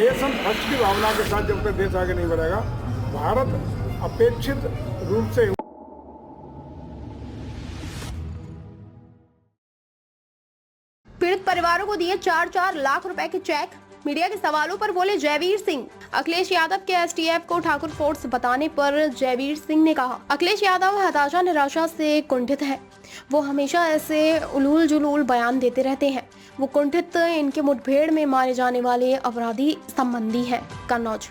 Nation first की भावना के साथ जब तक देश आगे नहीं बढ़ेगा, भारत अपेक्षित रूप से पीड़ित परिवारों को दिए 4-4 लाख रुपए के चेक। मीडिया के सवालों पर बोले जयवीर सिंह। अखिलेश यादव के एसटीएफ को ठाकुर फोर्स बताने पर जयवीर सिंह ने कहा, अखिलेश यादव हताशा निराशा से कुंठित है। वो हमेशा ऐसे उलूल जुलूल बयान देते रहते हैं। वो कुंठित इनके मुठभेड़ में मारे जाने वाले अपराधी संबंधी हैं। कन्नौज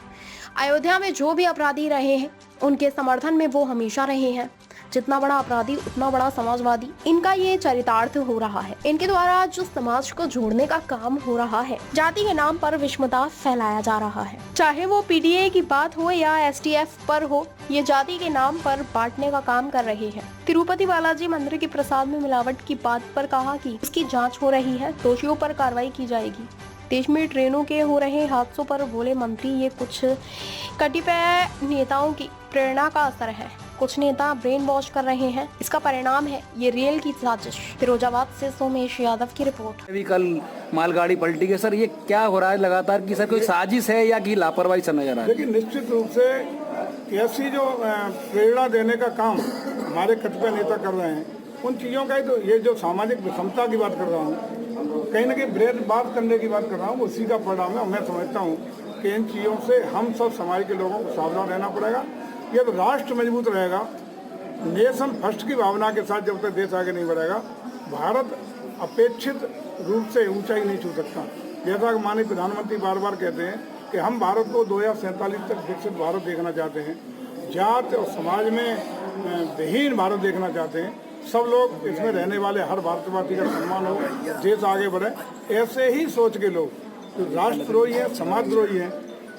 अयोध्या में जो भी अपराधी रहे हैं उनके समर्थन में वो हमेशा रहे हैं। जितना बड़ा अपराधी उतना बड़ा समाजवादी। इनका ये चरितार्थ हो रहा है। इनके द्वारा जो समाज को जोड़ने का काम हो रहा है, जाति के नाम पर विषमता फैलाया जा रहा है। चाहे वो पीडीए की बात हो या एसटीएफ पर हो, ये जाति के नाम पर बांटने का काम कर रहे हैं। तिरुपति बालाजी मंदिर के प्रसाद में मिलावट की बात पर कहा कि इसकी जाँच हो रही है, दोषियों पर कार्रवाई की जाएगी। देश में ट्रेनों के हो रहे हादसों पर बोले मंत्री, ये कुछ कतिपय नेताओं की प्रेरणा का असर है। कुछ नेता ब्रेन वॉश कर रहे हैं, इसका परिणाम है ये रेल की साजिश। फिरोजाबाद से सोमेश यादव की रिपोर्ट। अभी कल मालगाड़ी पलटी है सर, ये क्या हो रहा है लगातार कि सर कोई साजिश है या कि लापरवाही से नजर आ रहा है? देखिए, निश्चित रूप से ऐसी जो प्रेरणा देने का काम हमारे कतिपय नेता कर रहे हैं, उन चीज़ों का ही तो ये जो सामाजिक विषमता की बात कर रहा हूँ, कहीं ना कहीं ब्रेन बात करने की बात कर रहा हूँ, उसी का परिणाम है। मैं समझता हूँ कि इन चीज़ों से हम सब समाज के लोगों को सावधान रहना पड़ेगा। ये तो राष्ट्र मजबूत रहेगा, नेशन फर्स्ट की भावना के साथ जब तक देश आगे नहीं बढ़ेगा, भारत अपेक्षित रूप से ऊंचाई नहीं छू सकता। जैसा कि माननीय प्रधानमंत्री बार बार कहते हैं कि हम भारत को 2047 तक विकसित भारत देखना चाहते हैं, जात और समाज में विहीन भारत देखना चाहते हैं। सब लोग इसमें रहने वाले हर भारतवासी का सम्मान हो, देश आगे बढ़े। ऐसे ही सोच के लोग जो राष्ट्रद्रोही हैं, समाजद्रोही हैं,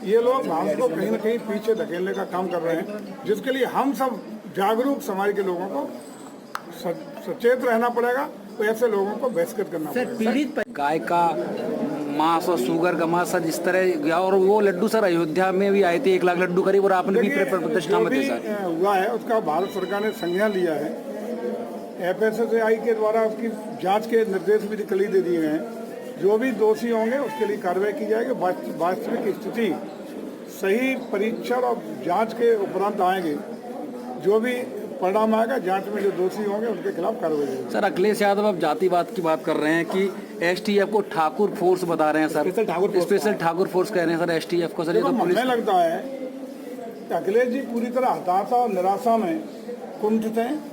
ये लोग भारत को कहीं ना कहीं पीछे धकेलने का काम कर रहे हैं, जिसके लिए हम सब जागरूक समाज के लोगों को सचेत रहना पड़ेगा। तो ऐसे लोगों को बहिष्कृत करना पड़ेगा। पीड़ित गाय का मांस और शुगर का मांस सर जिस तरह, और वो लड्डू सर अयोध्या में भी आए थे 1 लाख लड्डू करीब, और आपने भी प्रतिष्ठा में थे सर। हुआ है उसका भारत सरकार ने संज्ञान लिया है। FSSAI के द्वारा उसकी जांच के निर्देश भी निकली दे दिए हैं। जो भी दोषी होंगे उसके लिए कार्रवाई की जाएगी। वास्तविक स्थिति सही परीक्षण और जांच के उपरांत आएंगे। जो भी परिणाम आएगा, जांच में जो दोषी होंगे उनके खिलाफ कार्रवाई होगी। सर अखिलेश यादव अब जातिवाद की बात कर रहे हैं कि एसटीएफ को ठाकुर फोर्स बता रहे हैं सर, स्पेशल ठाकुर फोर्स कह रहे हैं सर एसटीएफ को। सर ये तो मुझे लगता है कि अखिलेश जी पूरी तरह हताशा और निराशा में कुंठित हैं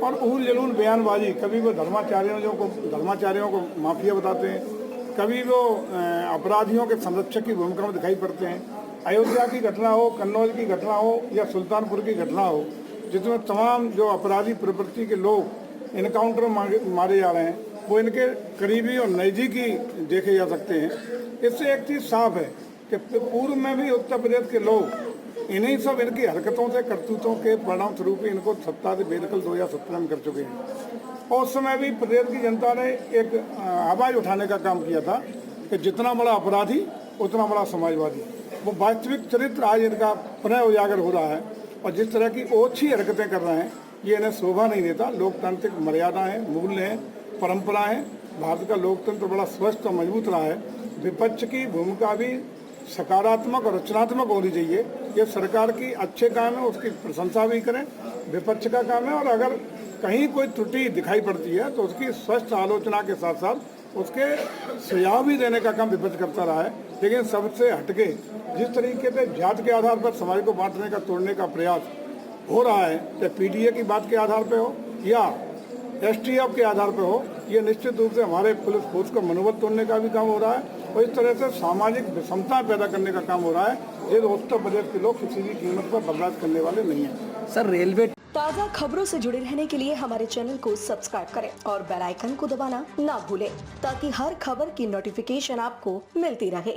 और उल जलूल बयानबाजी। कभी वो धर्माचार्यों को माफिया बताते हैं, कभी वो अपराधियों के संरक्षक की भूमिका में दिखाई पड़ते हैं। अयोध्या की घटना हो, कन्नौज की घटना हो या सुल्तानपुर की घटना हो, जिसमें तमाम जो अपराधी प्रवृत्ति के लोग इनकाउंटर मारे जा रहे हैं, वो इनके करीबी और नज़दीकी देखे जा सकते हैं। इससे एक चीज़ साफ है कि पूर्व में भी उत्तर प्रदेश के लोग इन्हीं सब इनकी हरकतों से, करतूतों के परिणाम स्वरूप ही इनको सत्ता से बेदखल 2017 में कर चुके हैं। और उस समय भी प्रदेश की जनता ने एक आवाज़ उठाने का काम किया था कि जितना बड़ा अपराधी उतना बड़ा समाजवादी। वो वास्तविक चरित्र आज इनका पुनः उजागर हो रहा है और जिस तरह की ओछी हरकतें कर रहे हैं, ये इन्हें शोभा नहीं देता। लोकतांत्रिक मर्यादा है, मूल्य हैं, परंपरा है। भारत का लोकतंत्र बड़ा स्वस्थ और मजबूत रहा है। विपक्ष की भूमिका भी सकारात्मक और रचनात्मक होनी चाहिए। ये सरकार की अच्छे काम है, उसकी प्रशंसा भी करें, विपक्ष का काम है। और अगर कहीं कोई त्रुटि दिखाई पड़ती है तो उसकी स्वस्थ आलोचना के साथ साथ उसके सुझाव भी देने का काम विपक्ष करता रहा है। लेकिन सबसे हटके जिस तरीके से जात के आधार पर समाज को बांटने का, तोड़ने का प्रयास हो रहा है, चाहे पीडीए की बात के आधार पर हो या एसटीएफ के आधार पर हो, ये निश्चित रूप से हमारे पुलिस फोर्स का मनोबल तोड़ने का भी काम हो रहा है और इस तरह से सामाजिक विषमता पैदा करने का काम हो रहा है, ये उत्तर प्रदेश के लोग किसी भी कीमत पर बर्दाश्त करने वाले नहीं हैं। सर रेलवे ताज़ा खबरों से जुड़े रहने के लिए हमारे चैनल को सब्सक्राइब करें और बेल आइकन को दबाना ना भूलें ताकि हर खबर की नोटिफिकेशन आपको मिलती रहे।